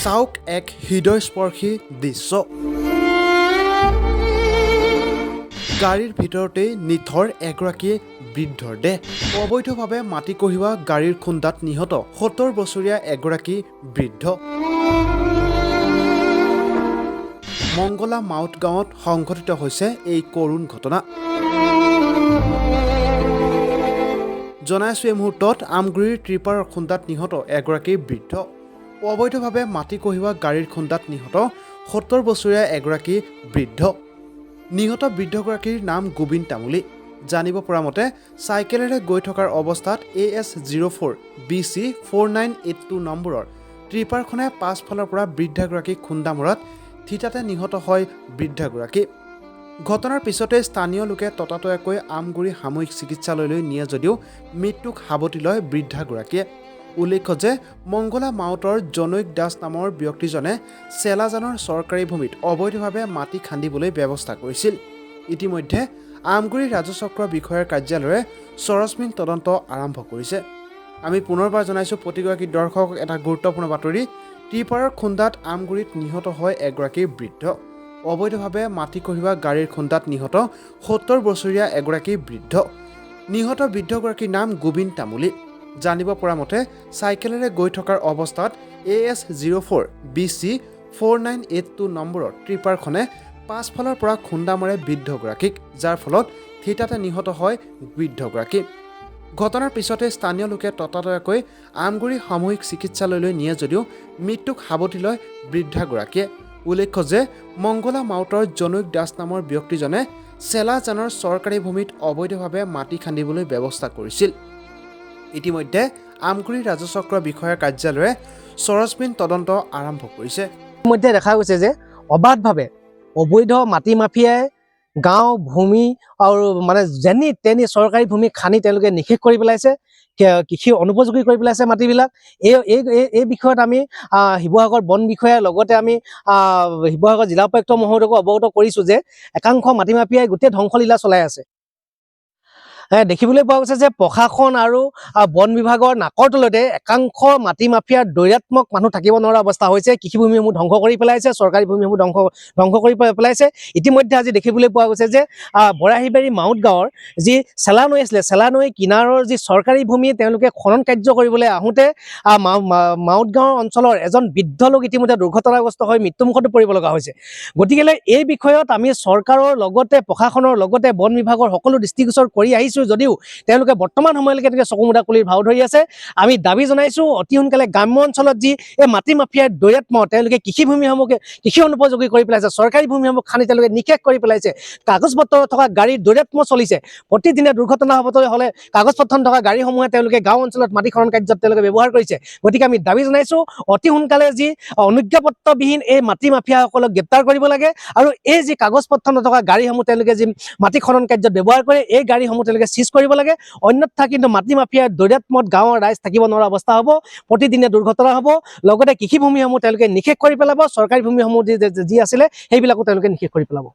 চাওক এক হৃদয়স্পৰ্শী দৃশ্য। গাড়ীৰ ভিতৰতেই নিথৰ এগৰাকী বৃদ্ধৰ দেহ। অবৈধভাৱে মাটি কঢ়িওৱা গাড়ীৰ খুন্দাত নিহত ৭০ বছৰীয়া এগৰাকী বৃদ্ধ। মংগলা মাউত গাঁৱত সংঘটিত হৈছে এই কৰুণ ঘটনা। জনাইছো এই মুহূৰ্তত আমগুৰিৰ ট্ৰিপাৰ খুন্দাত নিহত এগৰাকী বৃদ্ধ। অবৈধভাৱে মাটি কঢ়িওৱা গাড়ীৰ খুন্দাত নিহত ৭০ বছৰীয়া এগৰাকী বৃদ্ধ। নিহত বৃদ্ধগৰাকীৰ নাম গোবিন্দ তামুলী। জানিব পৰা মতে চাইকেলেৰে গৈ থকাৰ অৱস্থাত AS04 BC 4982 নম্বৰৰ ট্ৰিপাৰখনে পাছফালৰ পৰা বৃদ্ধাগৰাকীক খুন্দা মৰাত থিতাতে নিহত হয় বৃদ্ধাগৰাকী। ঘটনাৰ পিছতে স্থানীয় লোকে ততাতৈয়াকৈ আমগুৰি সামূহিক চিকিৎসালয়লৈ নিয়ে যদিও মৃত্যুক সাৱটি লয় বৃদ্ধাগৰাকীয়ে। উল্লেখ্য যে মংগলা মাউতৰ জনৈক দাস নামৰ ব্যক্তিজনে চেলাজানৰ চৰকাৰী ভূমিত অবৈধভাৱে মাটি খান্দিবলৈ ব্যৱস্থা কৰিছিল। ইতিমধ্যে আমগুৰি ৰাজচক্ৰ বিষয়াৰ কাৰ্যালয়ে সৰজমিন তদন্ত আৰম্ভ কৰিছে। আমি পুনৰবাৰ জনাইছোঁ প্ৰতিগৰাকী দৰ্শকক এটা গুৰুত্বপূৰ্ণ বাতৰি। ট্ৰিপাৰৰ খুন্দাত আমগুৰিত নিহত হয় এগৰাকী বৃদ্ধ। অবৈধভাৱে মাটি কঢ়িওৱা গাড়ীৰ খুন্দাত নিহত ৭০ বছৰীয়া এগৰাকী বৃদ্ধ। নিহত বৃদ্ধগৰাকীৰ নাম গোবিন্দ তামুলী। জানিব পৰা মতে চাইকেলেৰে গৈ থকাৰ অৱস্থাত AS04 BC 4982 নম্বৰৰ ট্ৰিপাৰখনে পাছফালৰ পৰা খুন্দা মাৰে বৃদ্ধগৰাকীক, যাৰ ফলত থিতাতে নিহত হয় বৃদ্ধগৰাকী। ঘটনাৰ পিছতে স্থানীয় লোকে ততাতৈয়াকৈ আমগুৰি সামূহিক চিকিৎসালয়লৈ নিয়ে যদিও মৃত্যুক সাৱটি লয় বৃদ্ধাগৰাকীয়ে। উল্লেখ্য যে মংগলা মাউতৰ জনৈক দাস নামৰ ব্যক্তিজনে চেলাজানৰ চৰকাৰী ভূমিত অবৈধভাৱে মাটি খান্দিবলৈ ব্যৱস্থা কৰিছিল। ইতিমধ্যে আমগুৰি ৰাজচক্ৰ বিষয়াৰ কাৰ্যালয়ে সৰজমিন তদন্ত আৰম্ভ কৰিছে। ইতিমধ্যে দেখা গৈছে যে অবাধভাৱে অবৈধ মাটি মাফিয়াই গাঁও ভূমি আৰু যেনি তেনি চৰকাৰী ভূমি খান্দি তেওঁলোকে নিষেধ কৰি পেলাইছে, কৃষি অনুপযোগী কৰি পেলাইছে মাটিবিলাক। এই বিষয়ত আমি শিৱসাগৰ বন বিষয়াৰ লগতে আমি শিৱসাগৰ জিলা উপায়ুক্ত মহোদয়কো অৱগত কৰিছোঁ যে একাংশ মাটি মাফিয়াই গোটেই ধ্বংসলীলা চলাই আছে। দেখিবলৈ পোৱা গৈছে যে প্ৰশাসন আৰু বন বিভাগৰ নাকৰ তলতে একাংশ মাটি মাফিয়াৰ দৈৰাত্মক মানুহ থাকিব নোৱাৰা অৱস্থা হৈছে। কৃষিভূমিসমূহ ধ্বংস কৰি পেলাইছে, চৰকাৰী ভূমিসমূহ ধ্বংস কৰি পেলাইছে। ইতিমধ্যে আজি দেখিবলৈ পোৱা গৈছে যে বৰাহীবাৰী মাউত গাঁৱৰ যি চেলা নৈ আছিলে, চেলা নৈ কিনাৰৰ যি চৰকাৰী ভূমি তেওঁলোকে খনন কাৰ্য কৰিবলৈ আহোঁতে মাউত গাঁৱৰ অঞ্চলৰ এজন বৃদ্ধ লোক ইতিমধ্যে দুৰ্ঘটনাগ্ৰস্ত হৈ মৃত্যুমুখতো পৰিব লগা হৈছে। গতিকে এই বিষয়ত আমি চৰকাৰৰ লগতে প্ৰশাসনৰ লগতে বন বিভাগৰ সকলো দৃষ্টিগোচৰ কৰি আহিছোঁ, যদিও তেওঁলোকে বৰ্তমান সময়লৈকে চকু মুদা খুলিৰ ভাও ধৰি আছে। আমি দাবী জনাইছোঁ অতি সোনকালে গ্ৰাম্য অঞ্চলত যি এই মাটি মাফিয়াৰ দৈৰাত্ম, তেওঁলোকে কৃষিভূমিসমূহকে কৃষি অনুপযোগী কৰি পেলাইছে, চৰকাৰী ভূমিসমূহ খান্দি তেওঁলোকে নিষেধ কৰি পেলাইছে, কাগজ পত্ৰ থকা গাড়ীৰ দৈৰাত্ম চলিছে। প্ৰতিদিনে দুৰ্ঘটনা হ'বলৈ হ'লে কাগজ পত্ৰ থকা গাড়ীসমূহে তেওঁলোকে গাঁও অঞ্চলত মাটি খনন কাৰ্যত তেওঁলোকে ব্যৱহাৰ কৰিছে। গতিকে আমি দাবী জনাইছোঁ অতি সোনকালে যি অনুজ্ঞাপত্ৰবিহীন এই মাটি মাফিয়াসকলক গ্ৰেপ্তাৰ কৰিব লাগে আৰু এই যি কাগজ পত্ৰ নথকা গাড়ীসমূহ তেওঁলোকে যি মাটি খনন কাৰ্যত ব্যৱহাৰ কৰে এই গাড়ীসমূহ তেওঁলোকে চিজ কৰিব লাগে। অন্যথা কিন্তু মাটি মাফিয়াৰ দৈৰাত্মত গাঁৱৰ ৰাইজ থাকিব নোৱাৰা অৱস্থা হ'ব, প্ৰতিদিনে দুৰ্ঘটনা হ'ব, লগতে কৃষিভূমিসমূহ তেওঁলোকে নিষেধ কৰি পেলাব, চৰকাৰী ভূমিসমূহ যি আছিলে সেইবিলাকো তেওঁলোকে নিষেধ কৰি পেলাব।